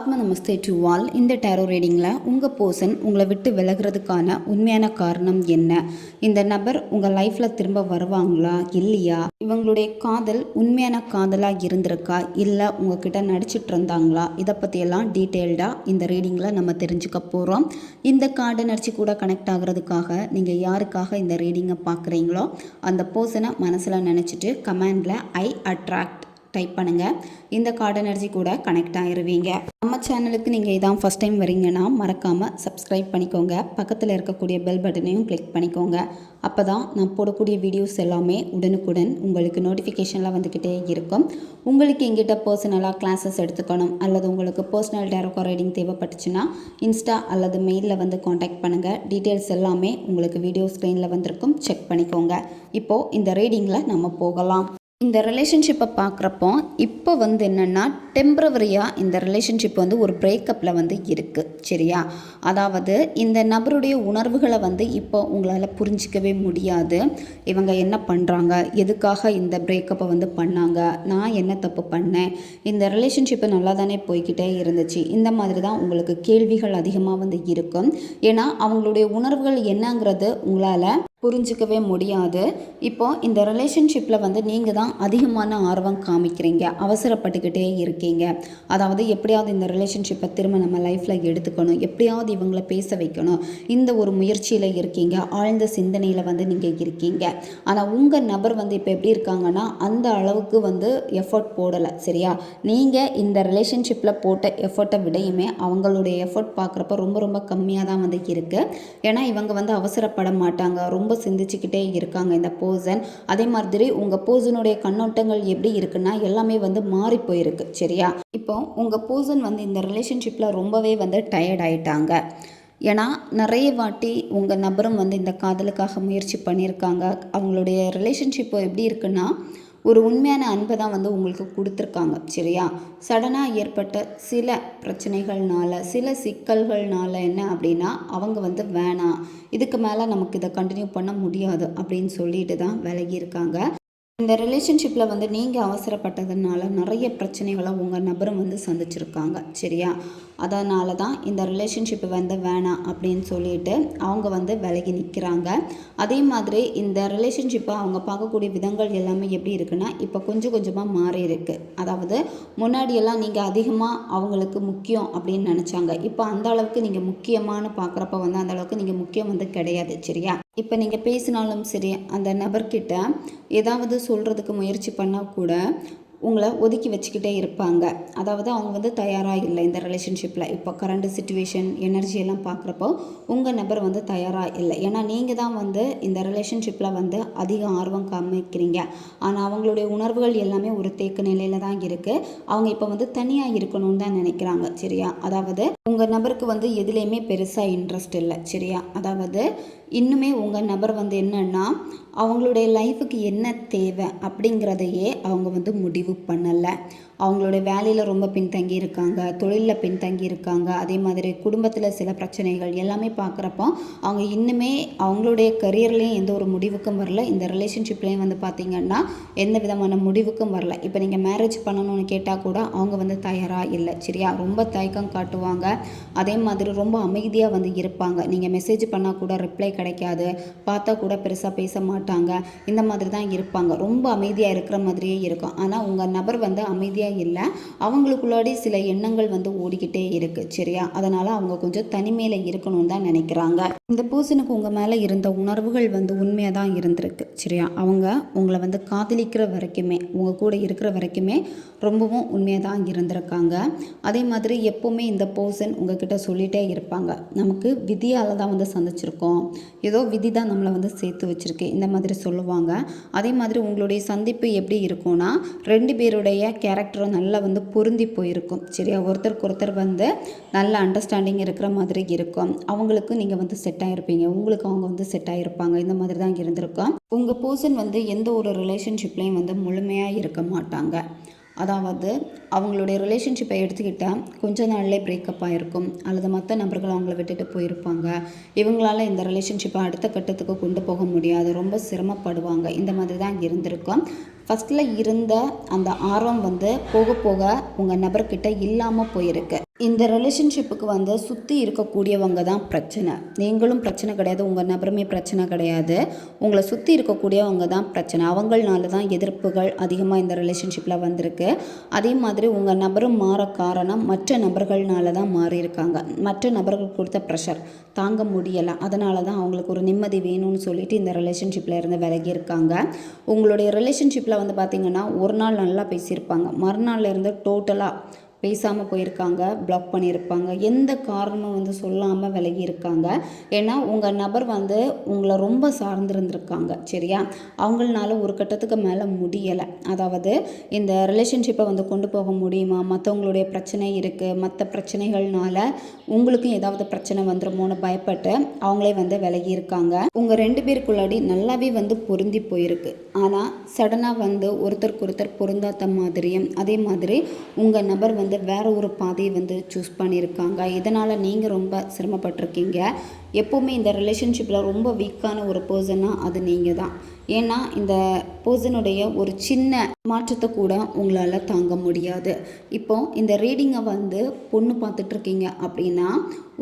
ஆத்ம நமஸ்தே to all. இந்த tarot ரீடிங்கில் உங்கள் பர்சன் உங்களை விட்டு விலகிறதுக்கான உண்மையான காரணம் என்ன? இந்த நபர் உங்கள் லைஃப்பில் திரும்ப வருவாங்களா இல்லையா? இவங்களுடைய காதல் உண்மையான காதலாக இருந்திருக்கா இல்லை உங்ககிட்ட நடிச்சிட்டு இருந்தாங்களா? இதை பற்றியெல்லாம் டீட்டெயில்டாக இந்த ரீடிங்கில் நம்ம தெரிஞ்சுக்க போகிறோம். இந்த கார்டு நடிச்சு கூட கனெக்ட் ஆகிறதுக்காக நீங்கள் யாருக்காக இந்த ரீடிங்கை பார்க்குறீங்களோ அந்த பர்சனை மனசில் நினச்சிட்டு கமெண்டில் ஐ அட்ராக்ட் டைப் பண்ணுங்கள். இந்த கார்டு எனர்ஜி கூட கனெக்ட் ஆகிருவீங்க. நம்ம சேனலுக்கு நீங்கள் இதான் ஃபஸ்ட் டைம் வரீங்கன்னா மறக்காமல் சப்ஸ்கிரைப் பண்ணிக்கோங்க. பக்கத்தில் இருக்கக்கூடிய பெல் பட்டனையும் கிளிக் பண்ணிக்கோங்க. அப்போ தான் நான் போடக்கூடிய வீடியோஸ் எல்லாமே உடனுக்குடன் உங்களுக்கு நோட்டிஃபிகேஷனில் வந்துக்கிட்டே இருக்கும். உங்களுக்கு எங்கிட்ட பர்சனலாக கிளாஸஸ் எடுத்துக்கணும் அல்லது உங்களுக்கு பர்சனல் டேரோ ரீடிங் தேவைப்பட்டுச்சுன்னா இன்ஸ்டா அல்லது மெயிலில் வந்து காண்டாக்ட் பண்ணுங்கள். டீட்டெயில்ஸ் எல்லாமே உங்களுக்கு வீடியோ ஸ்க்ரீனில் வந்திருக்கும், செக் பண்ணிக்கோங்க. இப்போது இந்த ரீடிங்கில் நம்ம போகலாம். இந்த ரிலேஷன்ஷிப்பை பார்க்குறப்போ இப்போ வந்து என்னென்னா டெம்ப்ரவரியாக இந்த ரிலேஷன்ஷிப் வந்து ஒரு பிரேக்கப்பில் வந்து இருக்குது, சரியா? அதாவது இந்த நபருடைய உணர்வுகளை வந்து இப்போ உங்களால் புரிஞ்சிக்கவே முடியாது. இவங்க என்ன பண்ணுறாங்க, எதுக்காக இந்த பிரேக்கப்பை வந்து பண்ணாங்க, நான் என்ன தப்பு பண்ணேன், இந்த ரிலேஷன்ஷிப்பு நல்லா தானே போய்கிட்டே இருந்துச்சு, இந்த மாதிரி தான் உங்களுக்கு கேள்விகள் அதிகமாக வந்து இருக்கும். ஏன்னா அவங்களுடைய உணர்வுகள் என்னங்கிறது உங்களால் புரிஞ்சிக்கவே முடியாது. இப்போது இந்த ரிலேஷன்ஷிப்பில் வந்து நீங்கள் தான் அதிகமான ஆர்வம் காமிக்கிறீங்க, அவசரப்பட்டுக்கிட்டே இருக்கீங்க. அதாவது எப்படியாவது இந்த ரிலேஷன்ஷிப்பை திரும்ப நம்ம லைஃப்பில் எடுத்துக்கணும், எப்படியாவது இவங்களை பேச வைக்கணும், இந்த ஒரு முயற்சியில் இருக்கீங்க. ஆழ்ந்த சிந்தனையில் வந்து நீங்கள் இருக்கீங்க. ஆனால் உங்கள் நபர் வந்து இப்போ எப்படி இருக்காங்கன்னா அந்த அளவுக்கு வந்து எஃபர்ட் போடலை, சரியா? நீங்கள் இந்த ரிலேஷன்ஷிப்பில் போட்ட எஃபர்ட்டை விடையுமே அவங்களுடைய எஃபர்ட் பார்க்குறப்ப ரொம்ப ரொம்ப கம்மியாக தான் வந்து இருக்குது. ஏன்னா இவங்க வந்து அவசரப்பட மாட்டாங்க, ரொம்ப சிந்திச்சுக்கிட்டே இருக்காங்க இந்த பர்சன். அதே மாதிரி உங்கள் பர்சனுடைய கண்ணோட்டங்கள் எப்படி இருக்குன்னா எல்லாமே வந்து மாறி போயிருக்கு, சரியா? இப்போ உங்கள் பர்சன் வந்து இந்த ரிலேஷன்ஷிப்பில் ரொம்பவே வந்து டயர்ட் ஆயிட்டாங்க. ஏன்னா நிறைய வாட்டி உங்கள் நபரும் வந்து இந்த காதலுக்காக முயற்சி பண்ணியிருக்காங்க. அவங்களுடைய ரிலேஷன்ஷிப்பு எப்படி இருக்குன்னா ஒரு உண்மையான அன்பை தான் வந்து உங்களுக்கு கொடுத்துருக்காங்க, சரியா? சடனாக ஏற்பட்ட சில பிரச்சனைகள்னால சில சிக்கல்கள்னால என்ன அப்படின்னா அவங்க வந்து வேணாம், இதுக்கு மேலே நமக்கு இதை கண்டினியூ பண்ண முடியாது அப்படின்னு சொல்லிட்டு தான் விலகியிருக்காங்க. இந்த ரிலேஷன்ஷிப்பில் வந்து நீங்கள் அவசரப்பட்டதுனால நிறைய பிரச்சனைகளை உங்கள் நபரும் வந்து சந்திச்சிருக்காங்க, சரியா? அதனால தான் இந்த ரிலேஷன்ஷிப்பை வந்து வேணாம் அப்படின்னு சொல்லிட்டு அவங்க வந்து விலகி நிற்கிறாங்க. அதே மாதிரி இந்த ரிலேஷன்ஷிப்பை அவங்க பார்க்கக்கூடிய விதங்கள் எல்லாமே எப்படி இருக்குன்னா இப்போ கொஞ்சம் கொஞ்சமாக மாறி இருக்குது. அதாவது முன்னாடியெல்லாம் நீங்கள் அதிகமாக அவங்களுக்கு முக்கியம் அப்படின்னு நினச்சாங்க. இப்போ அந்த அளவுக்கு நீங்கள் முக்கியமானு பார்க்குறப்ப வந்து அந்த அளவுக்கு நீங்கள் முக்கியம் வந்து கிடையாது, சரியா? இப்போ நீங்கள் பேசினாலும் சரி அந்த நபர்கிட்ட ஏதாவது சொல்கிறதுக்கு முயற்சி பண்ணால் கூட உங்களை ஒதுக்கி வச்சுக்கிட்டே இருப்பாங்க. அதாவது அவங்க வந்து தயாராக இல்லை இந்த ரிலேஷன்ஷிப்பில். இப்போ கரண்ட் சிச்சுவேஷன் எனர்ஜி எல்லாம் பார்க்குறப்போ உங்கள் நபர் வந்து தயாராக இல்லை. ஏன்னா நீங்கள் தான் வந்து இந்த ரிலேஷன்ஷிப்பில் வந்து அதிக ஆர்வம் காமிக்கிறீங்க. ஆனால் அவங்களுடைய உணர்வுகள் எல்லாமே ஒரு தேக்க நிலையில் தான் இருக்குது. அவங்க இப்போ வந்து தனியாக இருக்கணும்னு தான் நினைக்கிறாங்க, சரியா? அதாவது உங்கள் நபருக்கு வந்து எதுலேயுமே பெருசாக இன்ட்ரெஸ்ட் இல்லை, சரியா? அதாவது இன்னுமே உங்கள் நபர் வந்து என்னன்னா அவங்களுடைய லைஃபுக்கு என்ன தேவை அப்படிங்கிறதையே அவங்க வந்து முடிவு பண்ணலை. அவங்களுடைய வேலையில் ரொம்ப பின்தங்கி இருக்காங்க, தொழிலில் பின்தங்கி இருக்காங்க. அதே மாதிரி குடும்பத்தில் சில பிரச்சனைகள் எல்லாமே பார்க்குறப்போ அவங்க இன்னுமே அவங்களுடைய கரியர்லேயும் எந்த ஒரு முடிவுக்கும் வரல. இந்த ரிலேஷன்ஷிப்லேயும் வந்து பார்த்திங்கன்னா எந்த விதமான முடிவுக்கும் வரல. இப்போ நீங்கள் மேரேஜ் பண்ணணும்னு கேட்டால் கூட அவங்க வந்து தயாராக இல்லை, சரியா? ரொம்ப தயக்கம் காட்டுவாங்க. அதே மாதிரி ரொம்ப அமைதியாக வந்து இருப்பாங்க. நீங்கள் மெசேஜ் பண்ணால் கூட ரிப்ளை கிடைக்காது, பார்த்தா கூட பெருசாக பேச மாட்டாங்க. இந்த மாதிரி தான் இருப்பாங்க. ரொம்ப அமைதியாக இருக்கிற மாதிரியே இருக்கும். ஆனால் உங்கள் நபர் வந்து அமைதியாக இல்லை, அவங்களுக்குள்ளாடி சில எண்ணங்கள் வந்து ஓடிக்கிட்டே இருக்கு, சரியா? அதனால அவங்க கொஞ்சம் தனிமையில இருக்கணும்னு தான் நினைக்கிறாங்க. இந்த பர்சனுக்கு உங்க மேல இருந்த உணர்வுகள் வந்து உண்மையா தான் இருந்திருக்கு, சரியா? அவங்க உங்களை வந்து காதலிக்கிற வரைக்குமே உங்க கூட இருக்கிற வரைக்குமே ரொம்பவும் உண்மையா தான் இருந்திருக்காங்க. அதே மாதிரி எப்பவுமே இந்த பர்சன் உங்ககிட்ட சொல்லிட்டே இருப்பாங்க, நமக்கு விதியால தான் வந்து சந்திச்சிருக்கோம், ஏதோ விதி தான் நம்மளை வந்து சேர்த்து வச்சிருக்கு, இந்த மாதிரி சொல்லுவாங்க. அதே மாதிரி உங்களுடைய சந்திப்பு எப்படி இருக்கும்னா ரெண்டு பேருடைய கேரக்டர் நல்லா வந்து பொருந்தி போயிருக்கும், சரியா? ஒருத்தருக்கு ஒருத்தர் வந்து நல்ல அண்டர்ஸ்டாண்டிங் இருக்கிற மாதிரி இருக்கும். அவங்களுக்கு நீங்கள் வந்து செட் ஆகிருப்பீங்க, உங்களுக்கு அவங்க வந்து செட் ஆகிருப்பாங்க. இந்த மாதிரி தான் இருந்திருக்கும். உங்கள் பர்சன் வந்து எந்த ஒரு ரிலேஷன்ஷிப்லேயும் வந்து முழுமையாக இருக்க மாட்டாங்க. அதாவது அவங்களுடைய ரிலேஷன்ஷிப்பை எடுத்துக்கிட்டால் கொஞ்ச நாள்லேயே பிரேக்கப் ஆகிருக்கும் அல்லது மற்ற நபர்கள் அவங்கள விட்டுட்டு போயிருப்பாங்க. இவங்களால் இந்த ரிலேஷன்ஷிப்பை அடுத்த கட்டத்துக்கு கொண்டு போக முடியாது, ரொம்ப சிரமப்படுவாங்க. இந்த மாதிரி தான் இருந்திருக்கும். ஃபஸ்ட்டில் இருந்த அந்த ஆர்வம் வந்து போக போக உங்கள் நபர்கிட்ட இல்லாமல் போயிருக்கு. இந்த ரிலேஷன்ஷிப்புக்கு வந்து சுற்றி இருக்கக்கூடியவங்க தான் பிரச்சனை. நீங்களும் பிரச்சனை கிடையாது, உங்கள் நபருமே பிரச்சனை கிடையாது. உங்களை சுற்றி இருக்கக்கூடியவங்க தான் பிரச்சனை. அவங்களால தான் எதிர்ப்புகள் அதிகமாக இந்த ரிலேஷன்ஷிப்பில் வந்திருக்கு. அதே மாதிரி உங்கள் நபரும் மாற காரணம் மற்ற நபர்கள்னால தான் மாறியிருக்காங்க. மற்ற நபர்கள் கொடுத்த ப்ரெஷர் தாங்க முடியலை. அதனால தான் அவங்களுக்கு ஒரு நிம்மதி வேணும்னு சொல்லிட்டு இந்த ரிலேஷன்ஷிப்பில் இருந்து விலகி இருக்காங்க. உங்களுடைய ரிலேஷன்ஷிப்பில் வந்து பார்த்திங்கன்னா ஒரு நாள் நல்லா பேசியிருப்பாங்க, மறுநாள்ல இருந்து டோட்டலாக பேசாமல் போயிருக்காங்க, பிளாக் பண்ணியிருப்பாங்க. எந்த காரணமும் வந்து சொல்லாமல் விலகி இருக்காங்க. ஏன்னா உங்கள் நபர் வந்து உங்களை ரொம்ப சார்ந்திருந்திருக்காங்க. சரியா, அவங்களால ஒரு கட்டத்துக்கு மேலே முடியலை. அதாவது இந்த ரிலேஷன்ஷிப்பை வந்து கொண்டு போக முடியுமா, மற்றவங்களுடைய பிரச்சனை இருக்குது, மற்ற பிரச்சனைகள்னால உங்களுக்கும் ஏதாவது பிரச்சனை வந்துடுமோன்னு பயப்பட்டு அவங்களே வந்து விலகி இருக்காங்க. உங்கள் 2 பேருக்குள்ளாடி நல்லாவே வந்து பொருந்தி போயிருக்கு. ஆனால் சடனாக வந்து ஒருத்தருக்கு ஒருத்தர் பொருந்தாத மாதிரியும், அதே மாதிரி உங்கள் நபர் வந்து வேறு ஒரு பாதையை வந்து சூஸ் பண்ணியிருக்காங்க. இதனால் நீங்கள் ரொம்ப சிரமப்பட்டிருக்கீங்க. எப்போவுமே இந்த ரிலேஷன்ஷிப்பில் ரொம்ப வீக்கான ஒரு பர்சனாக அது நீங்கள் தான். ஏன்னா இந்த பர்சனுடைய ஒரு சின்ன மாற்றத்தை கூட உங்களால் தாங்க முடியாது. இப்போ இந்த ரீடிங்கை வந்து பொண்ணு பார்த்துட்ருக்கீங்க அப்படின்னா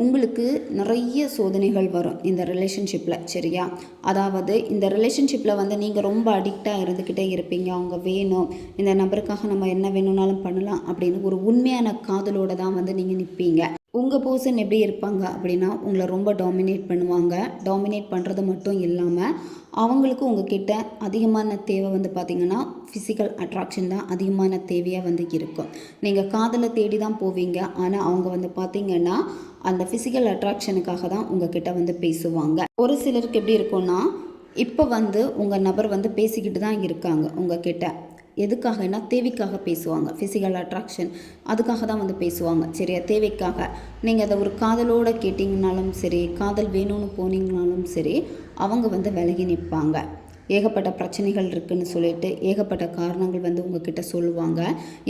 உங்களுக்கு நிறைய சோதனைகள் வரும் இந்த ரிலேஷன்ஷிப்பில். சரியா, அதாவது இந்த ரிலேஷன்ஷிப்பில் வந்து நீங்கள் ரொம்ப அடிக்டாக இருந்துக்கிட்டே இருப்பீங்க. அவங்க வேணும், இந்த நபருக்காக நம்ம என்ன வேணும்னாலும் பண்ணலாம் அப்படின்னு ஒரு உண்மையான காதலோடு தான் வந்து நீங்கள் நிற்பீங்க. உங்கள் பர்சன் எப்படி இருப்பாங்க அப்படின்னா உங்களை ரொம்ப டாமினேட் பண்ணுவாங்க. டாமினேட் பண்ணுறது மட்டும் இல்லாமல் அவங்களுக்கு உங்ககிட்ட அதிகமான தேவை வந்து பார்த்திங்கன்னா ஃபிசிக்கல் அட்ராக்ஷன் தான் அதிகமான தேவையாக வந்து இருக்கும். நீங்கள் காதலை தேடி தான் போவீங்க, ஆனால் அவங்க வந்து பார்த்திங்கன்னா அந்த ஃபிசிக்கல் அட்ராக்ஷனுக்காக தான் உங்ககிட்ட வந்து பேசுவாங்க. ஒரு சிலருக்கு எப்படி இருக்கும்னா இப்போ வந்து உங்கள் நபர் வந்து பேசிக்கிட்டு தான் இருக்காங்க உங்ககிட்ட. எதுக்காகனா தேவைக்காக பேசுவாங்க. ஃபிசிக்கல் அட்ராக்ஷன் அதுக்காக தான் வந்து பேசுவாங்க. சரியா, தேவைக்காக. நீங்கள் அதை ஒரு காதலோடு கேட்டிங்கனாலும் சரி, காதல் வேணும்னு போனீங்கனாலும் சரி, அவங்க வந்து விலகி நிற்பாங்க. ஏகப்பட்ட பிரச்சனைகள் இருக்குதுன்னு சொல்லிட்டு ஏகப்பட்ட காரணங்கள் வந்து உங்ககிட்ட சொல்லுவாங்க.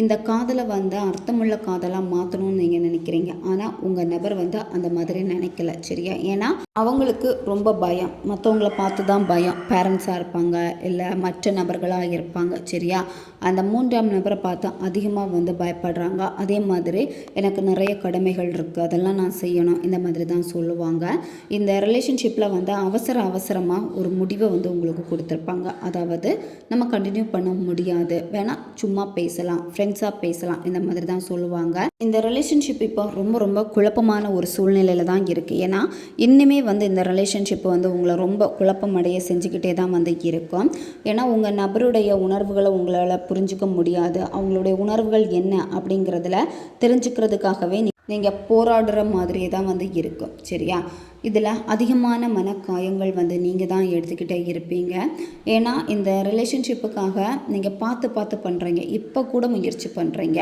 இந்த காதலை வந்து அர்த்தமுள்ள காதலாக மாற்றணும்னு நீங்கள் நினைக்கிறீங்க, ஆனால் உங்கள் நபர் வந்து அந்த மாதிரி நினைக்கல. சரியா, ஏன்னா அவங்களுக்கு ரொம்ப பயம், மற்றவங்கள பார்த்து தான் பயம். பேரண்ட்ஸாக இருப்பாங்க, இல்லை மற்ற நபர்களாக இருப்பாங்க. சரியா, அந்த 3ஆம் நபரை பார்த்து அதிகமாக வந்து பயப்படுறாங்க. அதே மாதிரி எனக்கு நிறைய கடமைகள் இருக்குது, அதெல்லாம் நான் செய்யணும், இந்த மாதிரி தான் சொல்லுவாங்க. இந்த ரிலேஷன்ஷிப்பில் வந்து அவசரமாக ஒரு முடிவை வந்து உங்களுக்கு கொடுத்துருப்பாங்க. அதாவது நம்ம கண்டினியூ பண்ண முடியாது, வேணால் சும்மா பேசலாம், ஃப்ரெண்ட்ஸாக பேசலாம், இந்த மாதிரி தான் சொல்லுவாங்க. இந்த ரிலேஷன்ஷிப் இப்போ ரொம்ப குழப்பமான ஒரு சூழ்நிலையில் தான் இருக்குது. ஏன்னா இன்னுமே வந்து இந்த ரிலேஷன்ஷிப் வந்து உங்களை ரொம்ப குழப்பமடைய செஞ்சுக்கிட்டே தான் வந்து இருக்கும். ஏன்னா உங்கள் நபருடைய உணர்வுகளை உங்களால் புரிஞ்சிக்க முடியாது. அவங்களுடைய உணர்வுகள் என்ன அப்படிங்கிறதுல தெரிஞ்சுக்கிறதுக்காகவே நீங்கள் போராடுற மாதிரியே தான் வந்து இருக்கும். சரியா, இதில் அதிகமான மனக்காயங்கள் வந்து நீங்கள் தான் எடுத்துக்கிட்டே இருப்பீங்க. ஏன்னா இந்த ரிலேஷன்ஷிப்புக்காக நீங்கள் பார்த்து பண்ணுறீங்க. இப்போ கூட முயற்சி பண்ணுறீங்க.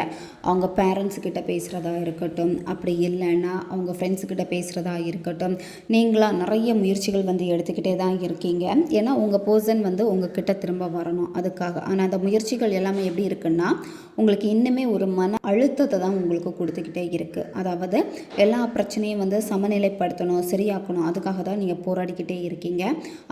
அவங்க பேரண்ட்ஸுக்கிட்ட பேசுகிறதா இருக்கட்டும், அப்படி இல்லைன்னா அவங்க ஃப்ரெண்ட்ஸுக்கிட்ட பேசுகிறதா இருக்கட்டும், நீங்களாக நிறைய முயற்சிகள் வந்து எடுத்துக்கிட்டே தான் இருக்கீங்க. ஏன்னா உங்கள் பர்சன் வந்து உங்ககிட்ட திரும்ப வரணும் அதுக்காக. ஆனால் அந்த முயற்சிகள் எல்லாமே எப்படி இருக்குன்னா உங்களுக்கு இன்னுமே ஒரு மன அழுத்தத்தை தான் உங்களுக்கு கொடுத்துக்கிட்டே இருக்குது. அதாவது எல்லா பிரச்சனையும் வந்து சமநிலைப்படுத்தணும், சரியாக்கணும், அதுக்காக தான் நீங்கள் போராடிக்கிட்டே இருக்கீங்க.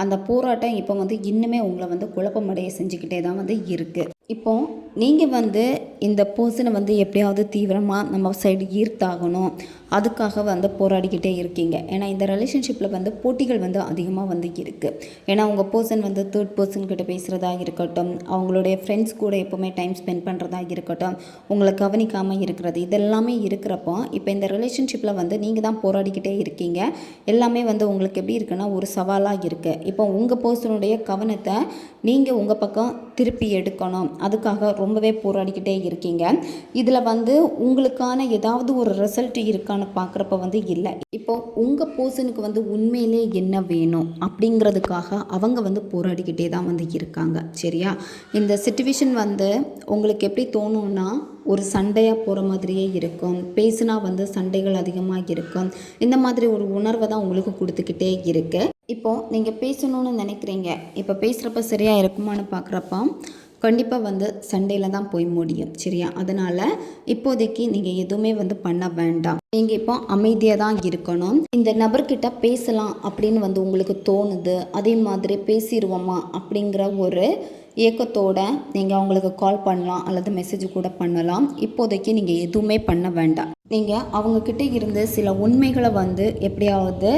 அந்த போராட்டம் இப்போ வந்து இன்னுமே உங்களை வந்து குழப்பமடைய செஞ்சுக்கிட்டே தான் வந்து இருக்குது. இப்போது நீங்கள் வந்து இந்த பர்சனை வந்து எப்படியாவது தீவிரமாக நம்ம சைடு ஈர்த்தாகணும், அதுக்காக வந்து போராடிக்கிட்டே இருக்கீங்க. ஏன்னா இந்த ரிலேஷன்ஷிப்பில் வந்து போட்டிகள் வந்து அதிகமாக வந்து இருக்குது. ஏன்னா உங்கள் பர்சன் வந்து 3rd பர்சன்கிட்ட பேசுகிறதா இருக்கட்டும், அவங்களுடைய ஃப்ரெண்ட்ஸ் கூட எப்போவுமே டைம் ஸ்பெண்ட் பண்ணுறதா இருக்கட்டும், உங்களை கவனிக்காமல் இருக்கிறது, இதெல்லாமே இருக்கிறப்போ இப்போ இந்த ரிலேஷன்ஷிப்பில் வந்து நீங்கள் தான் போராடிக்கிட்டே இருக்கீங்க. எல்லாமே வந்து உங்களுக்கு எப்படி இருக்குன்னா ஒரு சவாலாக இருக்குது. இப்போ உங்கள் பர்சனுடைய கவனத்தை நீங்கள் உங்கள் பக்கம் திருப்பி எடுக்கணும், அதுக்காக ரொம்பவே போராடிக்கிட்டே இருக்கீங்க. இதில் வந்து உங்களுக்கான ஏதாவது ஒரு ரிசல்ட் இருக்கான்னு பார்க்குறப்ப வந்து இல்லை. இப்போ உங்கள் பர்சனுக்கு வந்து உண்மையிலே என்ன வேணும் அப்படிங்கிறதுக்காக அவங்க வந்து போராடிக்கிட்டே தான் வந்து இருக்காங்க. சரியா, இந்த சிச்சுவேஷன் வந்து உங்களுக்கு எப்படி தோணும்னா ஒரு சண்டையாக போகிற மாதிரியே இருக்கும். பேசுனா வந்து சண்டைகள் அதிகமாக இருக்கும். இந்த மாதிரி ஒரு உணர்வை தான் உங்களுக்கு கொடுத்துக்கிட்டே இருக்குது. இப்போது நீங்கள் பேசணும்னு நினைக்கிறீங்க, இப்போ பேசுகிறப்ப சரியாக இருக்குமான்னு பார்க்குறப்ப கண்டிப்பாக வந்து சண்டையில் தான் போய் முடியும். சரியா, அதனால் இப்போதைக்கு நீங்கள் எதுவுமே வந்து பண்ண வேண்டாம். நீங்கள் இப்போ அமைதியாக தான் இருக்கணும். இந்த நபர்கிட்ட பேசலாம் அப்படின்னு வந்து உங்களுக்கு தோணுது, அதே மாதிரி பேசிடுவோமா அப்படிங்கிற ஒரு ஏக்கத்தோடு நீங்கள் அவங்களுக்கு கால் பண்ணலாம் அல்லது மெசேஜ் கூட பண்ணலாம். இப்போதைக்கு நீங்கள் எதுவுமே பண்ண வேண்டாம். நீங்கள் அவங்கக்கிட்ட இருந்து சில உண்மைகளை வந்து எப்படியாவது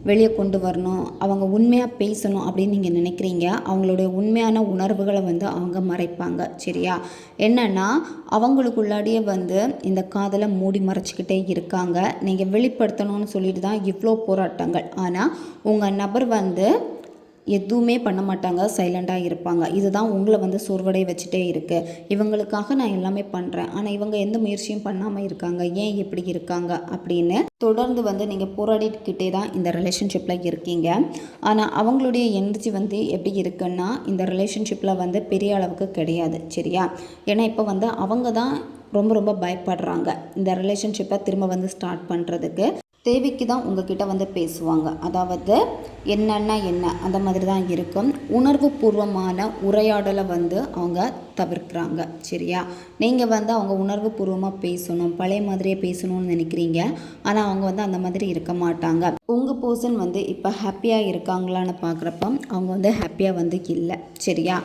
வெளியே கொண்டு வரணும், அவங்க உண்மையாக பேசணும் அப்படின்னு நீங்கள் நினைக்கிறீங்க. அவங்களுடைய உண்மையான உணர்வுகளை வந்து அவங்க மறைப்பாங்க. சரியா? என்னென்னா அவங்களுக்குள்ளாடியே வந்து இந்த காதலை மூடி மறைச்சிக்கிட்டே இருக்காங்க. நீங்கள் வெளிப்படுத்தணும்னு சொல்லிட்டு தான் இவ்வளோ போராட்டங்கள். ஆனால் உங்கள் நபர் வந்து எதுவுமே பண்ண மாட்டாங்க, சைலண்ட்டாக இருப்பாங்க. இதுதான் உங்களை வந்து சோர்வடைய வச்சுட்டே இருக்குது. இவங்களுக்காக நான் எல்லாமே பண்ணுறேன், ஆனால் இவங்க எந்த முயற்சியும் பண்ணாமல் இருக்காங்க, ஏன் இப்படி இருக்காங்க அப்படின்னு தொடர்ந்து வந்து நீங்கள் போராடிக்கிட்டே தான் இந்த ரிலேஷன்ஷிப்பில் இருக்கீங்க. ஆனால் அவங்களுடைய எனர்ஜி வந்து எப்படி இருக்குன்னா இந்த ரிலேஷன்ஷிப்பில் வந்து பெரிய அளவுக்கு கிடையாது. சரியா? ஏன்னா இப்போ வந்து அவங்க தான் ரொம்ப ரொம்ப பயப்படுறாங்க இந்த ரிலேஷன்ஷிப்பை திரும்ப வந்து ஸ்டார்ட் பண்ணுறதுக்கு. தேவைக்கு தான் உங்ககிட்ட வந்து பேசுவாங்க. அதாவது என்னன்னா என்ன அந்த மாதிரி தான் இருக்கும். உணர்வு பூர்வமான உரையாடலை வந்து அவங்க தவிர்க்கிறாங்க. சரியா? நீங்கள் வந்து அவங்க உணர்வு பூர்வமாக பேசணும், பழைய மாதிரியே பேசணும்னு நினைக்கிறீங்க. ஆனால் அவங்க வந்து அந்த மாதிரி இருக்க மாட்டாங்க. உங்கள் பர்சன் வந்து இப்போ ஹாப்பியாக இருக்காங்களான்னு பார்க்குறப்ப அவங்க வந்து ஹாப்பியாக வந்து இல்லை. சரியா?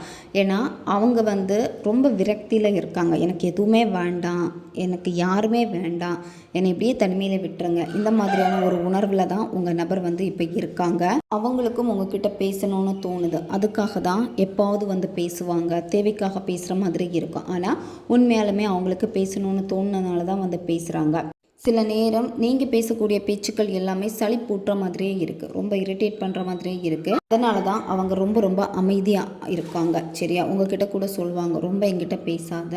ஏன்னா அவங்க வந்து ரொம்ப விரக்தியில் இருக்காங்க. எனக்கு எதுவுமே வேண்டாம், எனக்கு யாருமே வேண்டாம், என்னை இப்படியே தனிமையில் விட்டுருங்க, இந்த மாதிரியான ஒரு உணர்வில் தான் உங்கள் நபர் வந்து இப்போ இருக்காங்க. அவங்களுக்கும் உங்ககிட்ட பேசணும்னு தோணுது. அதுக்காக தான் எப்பாவது வந்து பேசுவாங்க, தேவைக்காக பேசுகிற மாதிரி இருக்கும். ஆனால் உண்மையாலுமே அவங்களுக்கு பேசணும்னு தோணுனதுனால தான் வந்து பேசுகிறாங்க. சில நேரம் நீங்கள் பேசக்கூடிய பேச்சுக்கள் எல்லாமே சளிப்பூட்டுற மாதிரியே இருக்குது, ரொம்ப இரிட்டேட் பண்ணுற மாதிரியே இருக்குது. அதனால தான் அவங்க ரொம்ப ரொம்ப அமைதியாக இருக்காங்க. சரியா? உங்ககிட்ட கூட சொல்லுவாங்க, ரொம்ப என்கிட்ட பேசாத,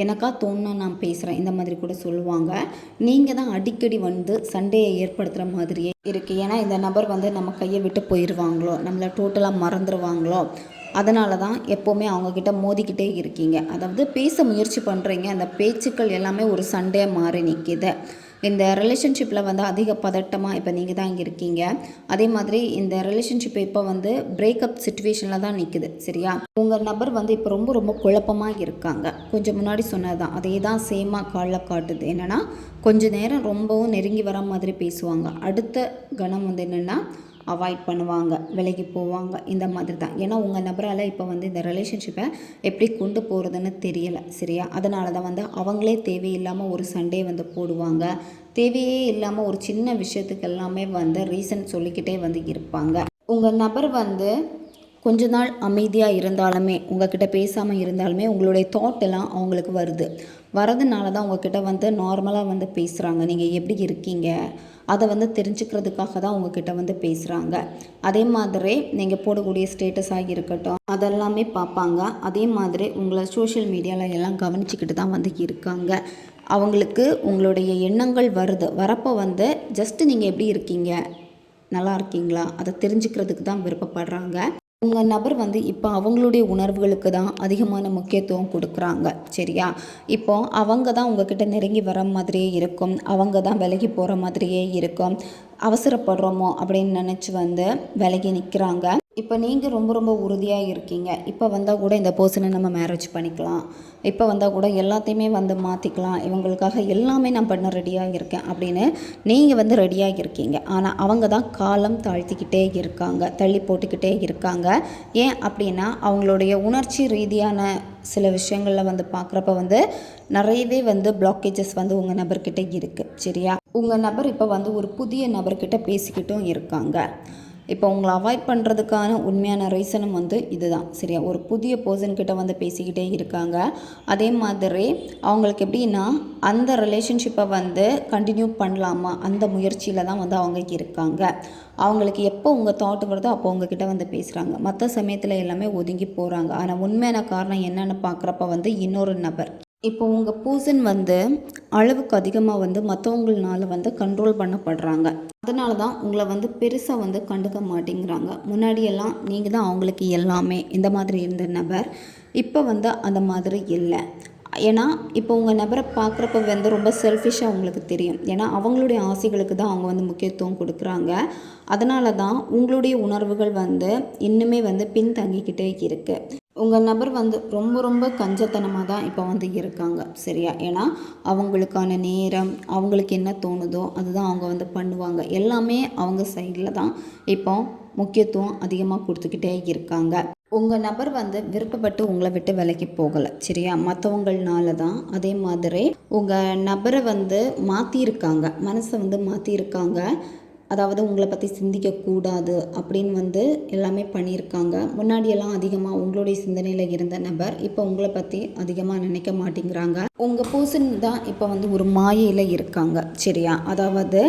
எனக்கா தோணுன்னா நான் பேசுகிறேன், இந்த மாதிரி கூட சொல்லுவாங்க. நீங்கள் தான் அடிக்கடி வந்து சண்டையை ஏற்படுத்துகிற மாதிரியே இருக்குது. ஏன்னா இந்த நபர் வந்து நம்ம கையை விட்டு போயிடுவாங்களோ, நம்மளை டோட்டலாக மறந்துடுவாங்களோ, அதனால தான் எப்போவுமே அவங்கக்கிட்ட மோதிக்கிட்டே இருக்கீங்க. அதாவது பேச முயற்சி பண்ணுறீங்க, அந்த பேச்சுக்கள் எல்லாமே ஒரு சண்டையாக மாறி நிற்கிது. இந்த ரிலேஷன்ஷிப்பில் வந்து அதிக பதட்டமாக இப்போ நீங்கள் தான் இங்கே இருக்கீங்க. அதே மாதிரி இந்த ரிலேஷன்ஷிப் இப்போ வந்து பிரேக்கப் சுச்சுவேஷனில் தான் நிற்குது. சரியா? உங்கள் நபர் வந்து இப்போ ரொம்ப ரொம்ப குழப்பமாக இருக்காங்க. கொஞ்சம் முன்னாடி சொன்னது தான் அதே தான் சேமாக காலில் காட்டுது. என்னென்னா கொஞ்சம் நேரம் ரொம்பவும் நெருங்கி வர மாதிரி பேசுவாங்க, அடுத்த கணம் வந்து என்னென்னா அவாய்ட் பண்ணுவாங்க, விலகி போவாங்க, இந்த மாதிரி தான். ஏன்னா உங்கள் நபரால் இப்போ வந்து இந்த ரிலேஷன்ஷிப்பை எப்படி கொண்டு போகிறதுன்னு தெரியலை. சரியா? அதனால தான் வந்து அவங்களே தேவையில்லாமல் ஒரு சண்டே வந்து போடுவாங்க. தேவையே இல்லாமல் ஒரு சின்ன விஷயத்துக்கு எல்லாமே வந்து ரீசன் சொல்லிக்கிட்டே வந்து இருப்பாங்க. உங்கள் நபர் வந்து கொஞ்ச நாள் அமைதியாக இருந்தாலுமே, உங்கள்கிட்ட பேசாமல் இருந்தாலுமே உங்களுடைய தாட் எல்லாம் அவங்களுக்கு வருது. வரதுனால தான் உங்கள்கிட்ட வந்து நார்மலாக வந்து பேசுகிறாங்க. நீங்கள் எப்படி இருக்கீங்க அதை வந்து தெரிஞ்சுக்கிறதுக்காக தான் உங்ககிட்ட வந்து பேசுகிறாங்க. அதே மாதிரி நீங்கள் போடக்கூடிய ஸ்டேட்டஸாக இருக்கட்டும் அதெல்லாமே பார்ப்பாங்க. அதே மாதிரி உங்களை சோஷியல் மீடியாவில் எல்லாம் கவனிச்சிக்கிட்டு தான் வந்து இருக்காங்க. அவங்களுக்கு உங்களுடைய எண்ணங்கள் வருது. வரப்போ வந்து ஜஸ்ட்டு நீங்கள் எப்படி இருக்கீங்க, நல்லா இருக்கீங்களா, அதை தெரிஞ்சுக்கிறதுக்கு தான் விருப்பப்படுறாங்க. உங்கள் நபர் வந்து இப்போ அவங்களுடைய உணர்வுகளுக்கு தான் அதிகமான முக்கியத்துவம் கொடுக்குறாங்க. சரியா? இப்போ அவங்க தான் உங்ககிட்ட நெருங்கி வர மாதிரியே இருக்கும், அவங்க தான் விலகி போகிற மாதிரியே இருக்கும். அவசரப்படுறோமோ அப்படின்னு நினச்சி வந்து விலகி நிற்கிறாங்க. இப்போ நீங்கள் ரொம்ப ரொம்ப உறுதியாக இருக்கீங்க. இப்போ வந்தால் கூட இந்த பர்சனை நம்ம மேரேஜ் பண்ணிக்கலாம், இப்போ வந்தால் கூட எல்லாத்தையுமே வந்து மாற்றிக்கலாம், இவங்களுக்காக எல்லாமே நான் பண்ண ரெடியாக இருக்கேன் அப்படின்னு நீங்கள் வந்து ரெடியாக இருக்கீங்க. ஆனால் அவங்க தான் காலம் தாழ்த்திக்கிட்டே இருக்காங்க, தள்ளி போட்டுக்கிட்டே இருக்காங்க. ஏன் அப்படின்னா அவங்களுடைய உணர்ச்சி ரீதியான சில விஷயங்களில் வந்து பார்க்குறப்ப வந்து நிறையவே வந்து பிளாக்கேஜஸ் வந்து உங்கள் நபர்கிட்ட இருக்குது. சரியா? உங்கள் நபர் இப்போ வந்து ஒரு புதிய நபர்கிட்ட பேசிக்கிட்டும் இருக்காங்க. இப்போ உங்களை அவாய்ட் பண்ணுறதுக்கான உண்மையான ரீசனும் வந்து இதுதான். சரியா? ஒரு புதிய பர்சன்கிட்ட வந்து பேசிக்கிட்டே இருக்காங்க. அதே மாதிரி அவங்களுக்கு எப்படின்னா அந்த ரிலேஷன்ஷிப்பை வந்து கண்டினியூ பண்ணலாமா அந்த முயற்சியில் தான் வந்து அவங்க இருக்காங்க. அவங்களுக்கு எப்போ உங்கள் தாட் வருதோ அப்போ உங்ககிட்ட வந்து பேசுகிறாங்க. மற்ற சமயத்தில் எல்லாமே ஒதுங்கி போகிறாங்க. ஆனால் உண்மையான காரணம் என்னென்னு பார்க்குறப்ப வந்து இன்னொரு நபர். இப்போ உங்கள் பர்சன் வந்து அளவுக்கு அதிகமாக வந்து மற்றவங்களால வந்து கண்ட்ரோல் பண்ணப்படுறாங்க. அதனால தான் உங்களை வந்து பெருசாக வந்து கண்டுக்க மாட்டேங்கிறாங்க. முன்னாடியெல்லாம் நீங்கள் தான் அவங்களுக்கு எல்லாமே இந்த மாதிரி இருந்த நபர் இப்போ வந்து அந்த மாதிரி இல்லை. ஏன்னா இப்போ உங்கள் நபரை பார்க்குறப்ப வந்து ரொம்ப செல்ஃபிஷாக உங்களுக்கு தெரியும். ஏன்னா அவங்களுடைய ஆசைகளுக்கு தான் அவங்க வந்து முக்கியத்துவம் கொடுக்குறாங்க. அதனால தான் உங்களுடைய உணர்வுகள் வந்து இன்னுமே வந்து பின்தங்கிக்கிட்டே இருக்குது. உங்கள் நபர் வந்து ரொம்ப ரொம்ப கஞ்சத்தனமாக தான் இப்போ வந்து இருக்காங்க. சரியா? ஏன்னா அவங்களுக்கான நேரம், அவங்களுக்கு என்ன தோணுதோ அதுதான் அவங்க வந்து பண்ணுவாங்க. எல்லாமே அவங்க சைடில் தான் இப்போ முக்கியத்துவம் அதிகமாக கொடுத்துக்கிட்டே இருக்காங்க. உங்கள் நபர் வந்து விருப்பப்பட்டு உங்களை விட்டு விலகி போகலை, சரியா? மற்றவங்கள்னால தான். அதே மாதிரி உங்கள் நபரை வந்து மாற்றியிருக்காங்க, மனசை வந்து மாற்றியிருக்காங்க. அதாவது உங்களை பற்றி சிந்திக்கக்கூடாது அப்படின்னு வந்து எல்லாமே பண்ணியிருக்காங்க. முன்னாடியெல்லாம் அதிகமாக உங்களுடைய சிந்தனையில் இருந்த நபர் இப்போ உங்களை பற்றி அதிகமாக நினைக்க மாட்டேங்கிறாங்க. உங்கள் பர்சன் தான் இப்போ வந்து ஒரு மாயையில் இருக்காங்க, சரியா? அதாவது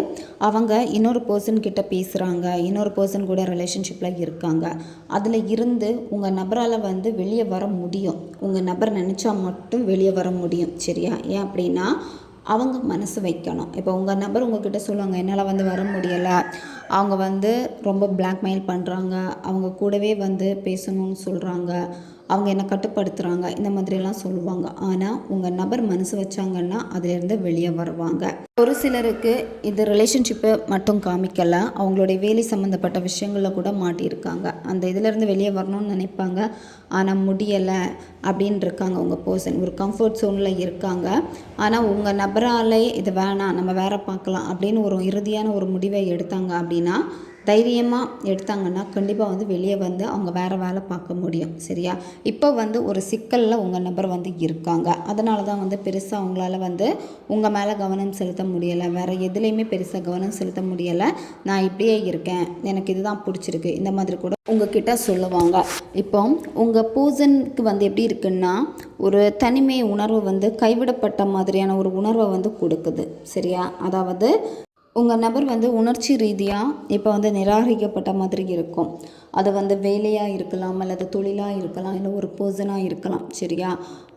அவங்க இன்னொரு பர்சன் கிட்ட பேசுகிறாங்க, இன்னொரு பர்சன் கூட ரிலேஷன்ஷிப்பில் இருக்காங்க. அதில் இருந்து உங்கள் நபரால் வந்து வெளியே வர முடியும். உங்கள் நபர் நினச்சா மட்டும் வெளியே வர முடியும், சரியா? ஏன் அப்படின்னா அவங்க மனசு வைக்கணும். இப்போ உங்கள் நபர் உங்ககிட்ட சொல்லுவாங்க, என்னால் வந்து வர முடியலை, அவங்க வந்து ரொம்ப பிளாக்மெயில் பண்ணுறாங்க, அவங்க கூடவே வந்து பேசணும்னு சொல்கிறாங்க, அவங்க என்னை கட்டுப்படுத்துகிறாங்க, இந்த மாதிரியெல்லாம் சொல்லுவாங்க. ஆனால் உங்கள் நபர் மனசு வச்சாங்கன்னா அதிலேருந்து வெளியே வருவாங்க. ஒரு சிலருக்கு இது ரிலேஷன்ஷிப்பு மட்டும் காமிக்கலை, அவங்களுடைய வேலை சம்மந்தப்பட்ட விஷயங்களில் கூட மாட்டியிருக்காங்க. அந்த இதிலேருந்து வெளியே வரணும்னு நினைப்பாங்க, ஆனால் முடியலை அப்படின்னு இருக்காங்க. உங்கள் பர்சன் ஒரு கம்ஃபர்ட் ஜோனில் இருக்காங்க. ஆனால் உங்கள் நபராலே இது வேணாம், நம்ம வேற பார்க்கலாம் அப்படின்னு ஒரு இறுதியான ஒரு முடிவை எடுத்தாங்க அப்படின்னா, தைரியமாக எடுத்தாங்கன்னா கண்டிப்பாக வந்து வெளியே வந்து அவங்க வேறு வேலை பார்க்க முடியும், சரியா? இப்போ வந்து ஒரு சிக்கலில் உங்கள் நபர் வந்து இருக்காங்க. அதனால தான் வந்து பெருசாக அவங்களால வந்து உங்கள் மேலே கவனம் செலுத்த முடியலை, வேறு எதுலேயுமே பெருசாக கவனம் செலுத்த முடியலை. நான் இப்படியே இருக்கேன், எனக்கு இதுதான் பிடிச்சிருக்கு, இந்த மாதிரி கூட உங்ககிட்ட சொல்லுவாங்க. இப்போ உங்கள் பர்சனுக்கு வந்து எப்படி இருக்குன்னா, ஒரு தனிமை உணர்வு வந்து கைவிடப்பட்ட மாதிரியான ஒரு உணர்வை வந்து கொடுக்குது, சரியா? அதாவது உங்கள் நபர் வந்து உணர்ச்சி ரீதியாக இப்போ வந்து நிராகரிக்கப்பட்ட மாதிரி இருக்கும். அது வந்து வேலையாக இருக்கலாம், அல்லது தொழிலாக இருக்கலாம், இல்லை ஒரு பர்சனாக இருக்கலாம், சரியா?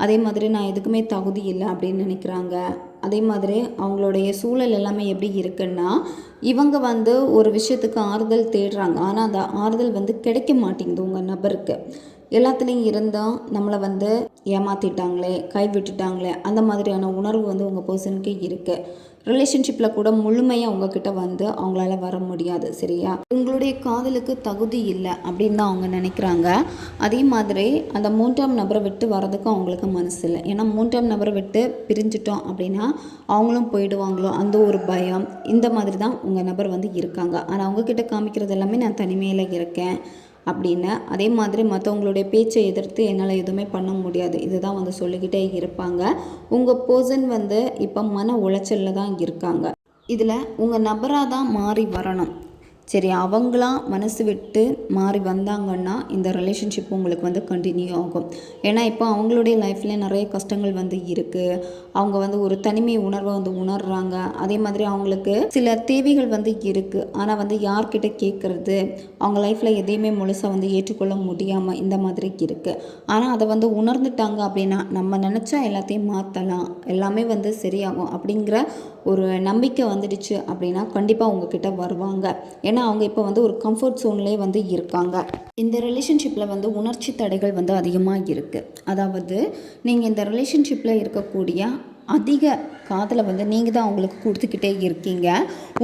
அதே மாதிரி நான் எதுக்குமே தகுதி இல்லை அப்படின்னு நினைக்கிறாங்க. அதே மாதிரி அவங்களுடைய சூழல் எல்லாமே எப்படி இருக்குன்னா, இவங்க வந்து ஒரு விஷயத்துக்கு ஆறுதல் தேடுறாங்க, ஆனால் அந்த ஆறுதல் வந்து கிடைக்க மாட்டேங்குது உங்கள் நபருக்கு. எல்லாத்துலேயும் இருந்தால் நம்மளை வந்து ஏமாற்றிட்டாங்களே, கைவிட்டுட்டாங்களே, அந்த மாதிரியான உணர்வு வந்து உங்கள் பர்சனுக்கு இருக்குது. ரிலேஷன்ஷிப்பில் கூட முழுமையாக உங்ககிட்ட வந்து அவங்களால வர முடியாது, சரியா? உங்களுடைய காதலுக்கு தகுதி இல்லை அப்படின்னு தான் அவங்க நினைக்கிறாங்க. அதே மாதிரி அந்த 3ஆம் நபரை விட்டு வரதுக்கும் அவங்களுக்கு மனசு இல்லை. ஏன்னா 3ஆம் நபரை விட்டு பிரிஞ்சிட்டோம் அப்படின்னா அவங்களும் போயிடுவாங்களோ அந்த ஒரு பயம். இந்த மாதிரி தான் உங்கள் நபர் வந்து இருக்காங்க. ஆனால் அவங்கக்கிட்ட காமிக்கிறது எல்லாமே நான் தனிமையில் இருக்கேன் அப்படின்னு. அதே மாதிரி மற்றவங்களுடைய பேச்சை எதிர்த்து என்னால் எதுவுமே பண்ண முடியாது, இதுதான் வந்து சொல்லிக்கிட்டே இருப்பாங்க. உங்கள் பர்சன் வந்து இப்போ மன உளைச்சலில் தான் இருக்காங்க. இதில் உங்கள் நபராக தான் மாறி வரணும், சரி? அவங்களாம் மனசு விட்டு மாறி வந்தாங்கன்னா இந்த ரிலேஷன்ஷிப் உங்களுக்கு வந்து கண்டினியூ ஆகும். ஏன்னா இப்போ அவங்களுடைய லைஃப்ல நிறைய கஷ்டங்கள் வந்து இருக்குது. அவங்க வந்து ஒரு தனிமை உணர்வை வந்து உணர்றாங்க. அதே மாதிரி அவங்களுக்கு சில தேவைகள் வந்து இருக்குது, ஆனால் வந்து யார்கிட்ட கேட்குறது, அவங்க லைஃப்பில் எதையுமே முழுசாக வந்து ஏற்றுக்கொள்ள முடியாமல் இந்த மாதிரி இருக்குது. ஆனால் அதை வந்து உணர்ந்துட்டாங்க அப்படின்னா நம்ம நினச்சா எல்லாத்தையும் மாற்றலாம், எல்லாமே வந்து சரியாகும் அப்படிங்கிற ஒரு நம்பிக்கை வந்துடுச்சு அப்படின்னா கண்டிப்பாக உங்ககிட்ட வருவாங்க. ஏன்னா அவங்க இப்போ வந்து ஒரு கம்ஃபர்ட் ஜோன்லேயே வந்து இருக்காங்க. இந்த ரிலேஷன்ஷிப்பில் வந்து உணர்ச்சி தடைகள் வந்து அதிகமாக இருக்குது. அதாவது நீங்கள் இந்த ரிலேஷன்ஷிப்பில் இருக்கக்கூடிய அதிக காதலை வந்து நீங்கள் தான் அவங்களுக்கு கொடுத்துக்கிட்டே இருக்கீங்க.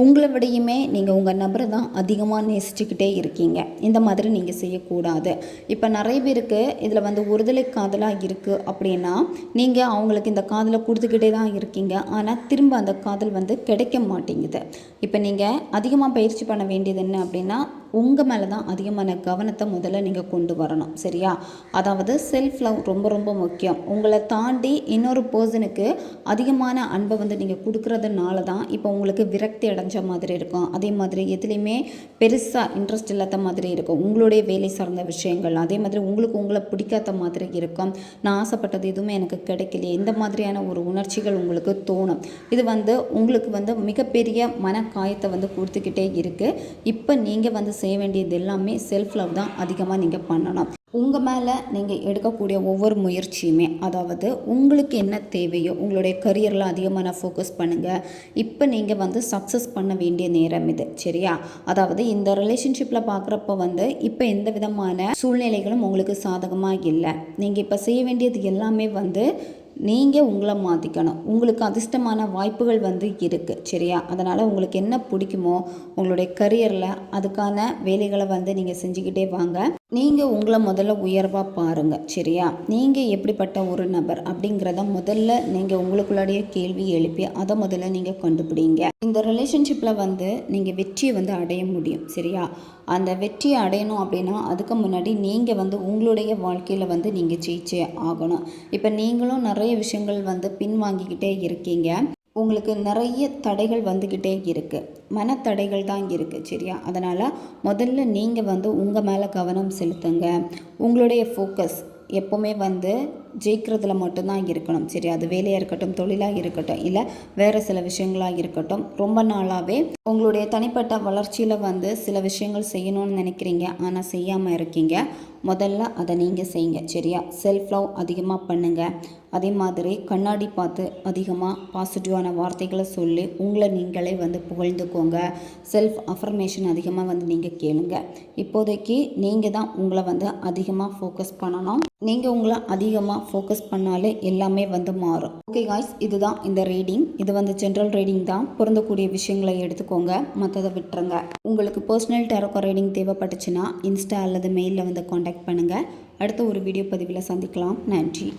உங்களை விடையுமே நீங்கள் உங்கள் நபரை தான் அதிகமாக நேசிச்சுக்கிட்டே இருக்கீங்க. இந்த மாதிரி நீங்கள் செய்யக்கூடாது. இப்போ நிறைய பேருக்கு இதில் வந்து ஒருதலை காதலாக இருக்குது அப்படின்னா நீங்கள் அவங்களுக்கு இந்த காதலை கொடுத்துக்கிட்டே தான் இருக்கீங்க. ஆனால் திரும்ப அந்த காதல் வந்து கிடைக்க மாட்டேங்குது. இப்போ நீங்கள் அதிகமாக பயிற்சி பண்ண வேண்டியது என்ன அப்படின்னா, உங்கள் மேலே தான் அதிகமான கவனத்தை முதல்ல நீங்கள் கொண்டு வரணும், சரியா? அதாவது செல்ஃப் லவ் ரொம்ப ரொம்ப முக்கியம். உங்களை தாண்டி இன்னொரு பர்சனுக்கு அதிகமான அன்பை வந்து நீங்கள் கொடுக்குறதுனால தான் இப்போ உங்களுக்கு விரக்தி அடைஞ்ச மாதிரி இருக்கும். அதே மாதிரி எதுலேயுமே பெருசாக இன்ட்ரெஸ்ட் இல்லாத மாதிரி இருக்கும். உங்களுடைய வேலை சார்ந்த விஷயங்கள், அதே மாதிரி உங்களுக்கு உங்களை பிடிக்காத மாதிரி இருக்கும். நான் ஆசைப்பட்டது எதுவுமே எனக்கு கிடைக்கலையே, இந்த மாதிரியான ஒரு உணர்ச்சிகள் உங்களுக்கு தோணும். இது வந்து உங்களுக்கு வந்து மிகப்பெரிய மன காயத்தை வந்து கொடுத்துக்கிட்டே இருக்குது. இப்போ நீங்கள் வந்து செய்ய வேண்டியது எல்லாமே செல்ஃப் லவ் தான் அதிகமாக நீங்கள் பண்ணணும். உங்கள் மேலே நீங்கள் எடுக்கக்கூடிய ஒவ்வொரு முயற்சியுமே, அதாவது உங்களுக்கு என்ன தேவையோ உங்களுடைய கரியரில் அதிகமாக ஃபோக்கஸ் பண்ணுங்கள். இப்போ நீங்கள் வந்து சக்ஸஸ் பண்ண வேண்டிய நேரம் இது, சரியா? அதாவது இந்த ரிலேஷன்ஷிப்பில் பார்க்குறப்ப வந்து இப்போ எந்த விதமான சூழ்நிலைகளும் உங்களுக்கு சாதகமாக இல்லை. நீங்கள் இப்போ செய்ய வேண்டியது எல்லாமே வந்து நீங்கள் உங்களை மாற்றிக்கணும். உங்களுக்கு அதிர்ஷ்டமான வாய்ப்புகள் வந்து இருக்குது, சரியா? அதனால் உங்களுக்கு என்ன பிடிக்குமோ உங்களுடைய கரியரில் அதுக்கான வேலைகளை வந்து நீங்கள் செஞ்சுக்கிட்டே வாங்க. நீங்கள் உங்களை முதல்ல உயர்வாக பாருங்கள். சரியா? நீங்கள் எப்படிப்பட்ட ஒரு நபர் அப்படிங்கிறத முதல்ல நீங்கள் உங்களுக்குள்ளாடியே கேள்வி எழுப்பி அதை முதல்ல நீங்கள் கண்டுபிடிங்க. இந்த ரிலேஷன்ஷிப்பில் நீங்கள் வெற்றியை அடைய முடியும். சரியா? அந்த வெற்றியை அடையணும் அப்படின்னா அதுக்கு முன்னாடி நீங்கள் உங்களுடைய வாழ்க்கையில் நீங்கள் ஜெயிச்சே ஆகணும். இப்போ நீங்களும் நிறைய விஷயங்கள் பின்வாங்கிக்கிட்டே இருக்கீங்க. உங்களுக்கு நிறைய தடைகள் வந்துக்கிட்டே இருக்குது. மனத்தடைகள் தான் இருக்குது. சரியா? அதனால் முதல்ல நீங்கள் உங்கள் மேலே கவனம் செலுத்துங்க. உங்களுடைய ஃபோக்கஸ் எப்போவுமே ஜெயிக்கிறதுல மட்டும்தான் இருக்கணும். சரி, அது வேலையாக இருக்கட்டும், தொழிலாக இருக்கட்டும், இல்லை வேறு சில விஷயங்களாக இருக்கட்டும். ரொம்ப நாளாகவே உங்களுடைய தனிப்பட்ட வளர்ச்சியில் சில விஷயங்கள் செய்யணும்னு நினைக்கிறீங்க, ஆனால் செய்யாமல் இருக்கீங்க. முதல்ல அதை நீங்கள் செய்யுங்க. சரியா? செல்ஃப் லவ் அதிகமாக பண்ணுங்கள். அதே மாதிரி கண்ணாடி பார்த்து அதிகமாக பாசிட்டிவான வார்த்தைகளை சொல்லி உங்களை நீங்களே புகழ்ந்துக்கோங்க. செல்ஃப் அஃபர்மேஷன் அதிகமாக நீங்கள் கேளுங்க. இப்போதைக்கு நீங்கள் தான் உங்களை அதிகமாக ஃபோக்கஸ் பண்ணணும். நீங்கள் உங்களை அதிகமாக ஃபோக்கஸ் பண்ணாலே எல்லாமே மாறும். ஓகே காய்ஸ், இதுதான் இந்த ரீடிங். இது ஜென்ரல் ரீடிங் தான். பொருந்தக்கூடிய விஷயங்களை எடுத்துக்கோங்க, மற்றதை விட்டுருங்க. உங்களுக்கு பர்சனல் டேரோக்கா ரீடிங் தேவைப்பட்டுச்சுன்னா இன்ஸ்டா அல்லது மெயிலில் காண்டாக்ட் பண்ணுங்கள். அடுத்த ஒரு வீடியோ பதிவில் சந்திக்கலாம். நன்றி.